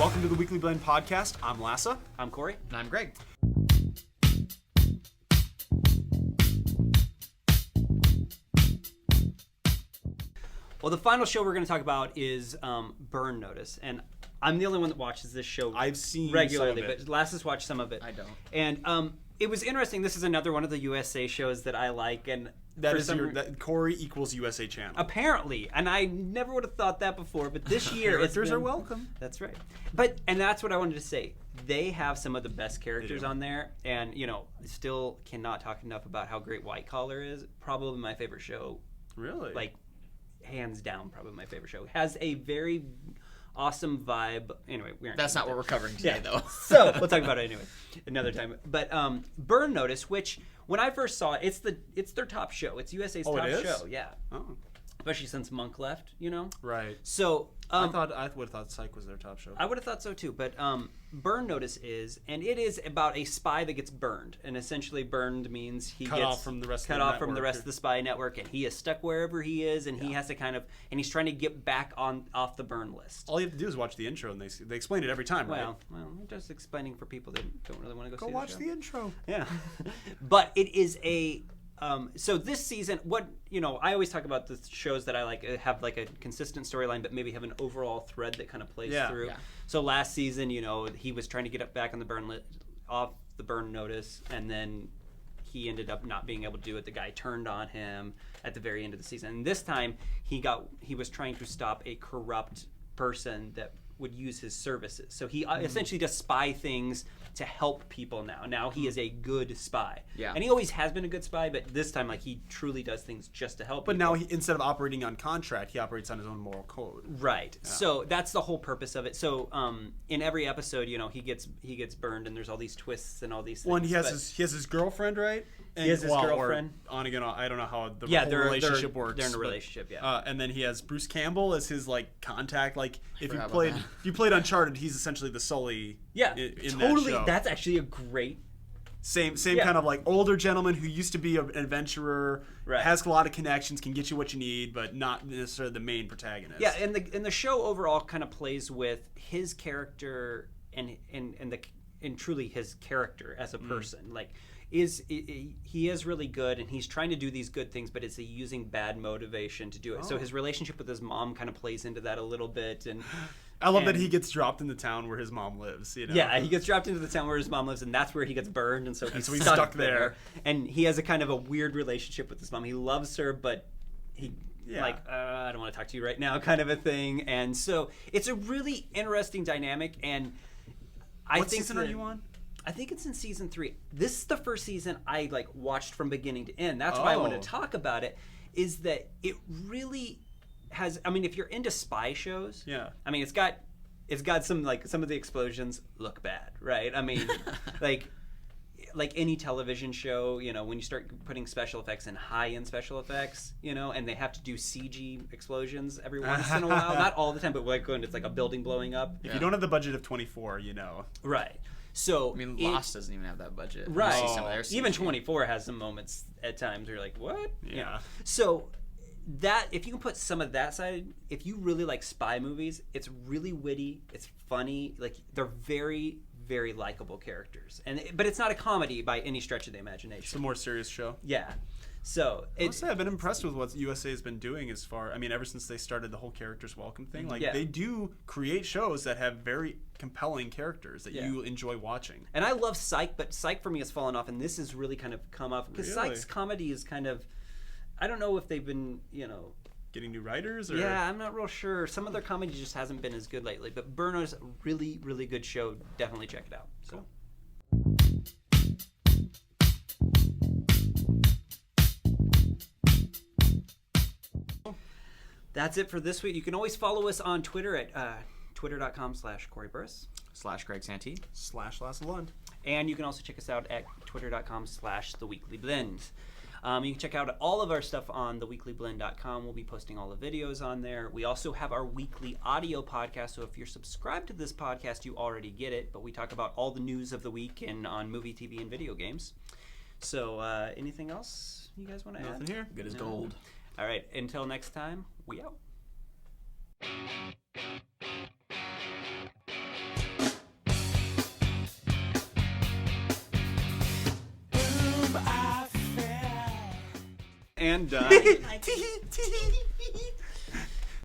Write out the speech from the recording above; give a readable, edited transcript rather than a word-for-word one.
Welcome to the Weekly Blend podcast. I'm Lassa. I'm Corey. And I'm Greg. Well, the final show we're going to talk about is Burn Notice, and I'm the only one that watches this show I've seen regularly, some of it. but Lassa's watched some of it. I don't. And it was interesting. This is another one of the USA shows that I like, and That for is some Corey equals USA Channel. apparently, and I never would have thought that before, but this year it's Characters are been- welcome. That's right. And that's what I wanted to say. They have some of the best characters do. on there, and still cannot talk enough about how great White Collar is. Probably my favorite show. Really? Like, hands down, probably my favorite show. Has a very awesome vibe. Anyway, we aren't. That's not what we're covering today, though. So we'll talk about it anyway, another time. But Burn Notice, which when I first saw it, it's their top show. It's USA's Oh, top it is? show. Yeah, Oh, especially since Monk left. right. So I would have thought Psych was their top show. I would have thought so too, but Burn Notice is, and it is about a spy that gets burned, and essentially burned means he Cut gets off from the rest of cut the off from the network. rest of the spy network, and he is stuck wherever he is, and he has to and he's trying to get back off the burn list. All you have to do is watch the intro, and they explain it every time, right? Well, I'm just explaining for people that don't really want to Go see watch the the show. intro. Yeah, but it is a. So this season, I always talk about the shows that I like have like a consistent storyline, but maybe have an overall thread that kind of plays through. Yeah. So last season, he was trying to get back on the off the burn notice, and then he ended up not being able to do it. The guy turned on him at the very end of the season. And this time, he was trying to stop a corrupt person that would use his services. So he essentially does spy things to help people now. Now he is a good spy. Yeah. And he always has been a good spy, but this time, he truly does things just to help But people. now, instead of operating on contract, he operates on his own moral code. Right. So that's the whole purpose of it. So in every episode, he gets burned, and there's all these twists and all these things. Well, and he but- has his girlfriend, right? And, He has his or girlfriend. on again, I don't know how the Yeah, whole they're relationship works. They're in a but, relationship, yeah. and then he has Bruce Campbell as his contact. If you forgot about played that. if you played Uncharted, he's essentially the Sully. Yeah, in totally. That show. That's actually a great. Same Yeah. kind of older gentleman who used to be an adventurer, Right. has a lot of connections, can get you what you need, but not necessarily the main protagonist. Yeah, and the show overall kind of plays with his character and truly his character as a person. He is really good, and he's trying to do these good things, but it's using bad motivation to do it. So his relationship with his mom kind of plays into that a little bit, and I love that he gets dropped in the town where his mom lives. yeah, he gets dropped into the town where his mom lives, and that's where he gets burned, and so he's stuck there. And he has a kind of a weird relationship with his mom. He loves her, but he Yeah. I don't want to talk to you right now, kind of a thing. And so it's a really interesting dynamic. And What season are you on? I think it's in season 3. This is the first season I watched from beginning to end. That's why I want to talk about it. Is that it really has? I mean, if you're into spy shows, Yeah. I mean, it's got some some of the explosions look bad, right? I mean, like any television show, when you start putting special effects and high-end special effects, and they have to do CG explosions every once in a while, not all the time, but when it's a building blowing up, If you don't have the budget of 24, right? So I mean, Lost doesn't even have that budget. You right? see some of their Even CG. 24 has some moments at times where you're like, what? Yeah. So that if you can put some of that side, if you really like spy movies, it's really witty, it's funny, they're very, very likable characters, but it's not a comedy by any stretch of the imagination. It's a more serious show. Yeah. So Honestly, I've been impressed with what USA has been doing ever since they started the whole Characters Welcome thing. They do create shows that have very compelling characters that you enjoy watching. And I love Psych, but Psych for me has fallen off, and this has really kind of come up because Really? Psych's comedy is kind of, I don't know if they've been, Getting new writers? Or? yeah, I'm not real sure. Some of their comedy just hasn't been as good lately. But Burno's a really, really good show. Definitely check it out. So. That's it for this week. You can always follow us on Twitter at twitter.com/Corey Burris. /Greg Santee. /Lassa Lund. And you can also check us out at twitter.com/theweeklyblend. You can check out all of our stuff on theweeklyblend.com. We'll be posting all the videos on there. We also have our weekly audio podcast. So if you're subscribed to this podcast, you already get it. But we talk about all the news of the week and on movie, TV, and video games. So anything else you guys want to add? Nothing here. Good as No. gold. All right. Until next time, we out. and done.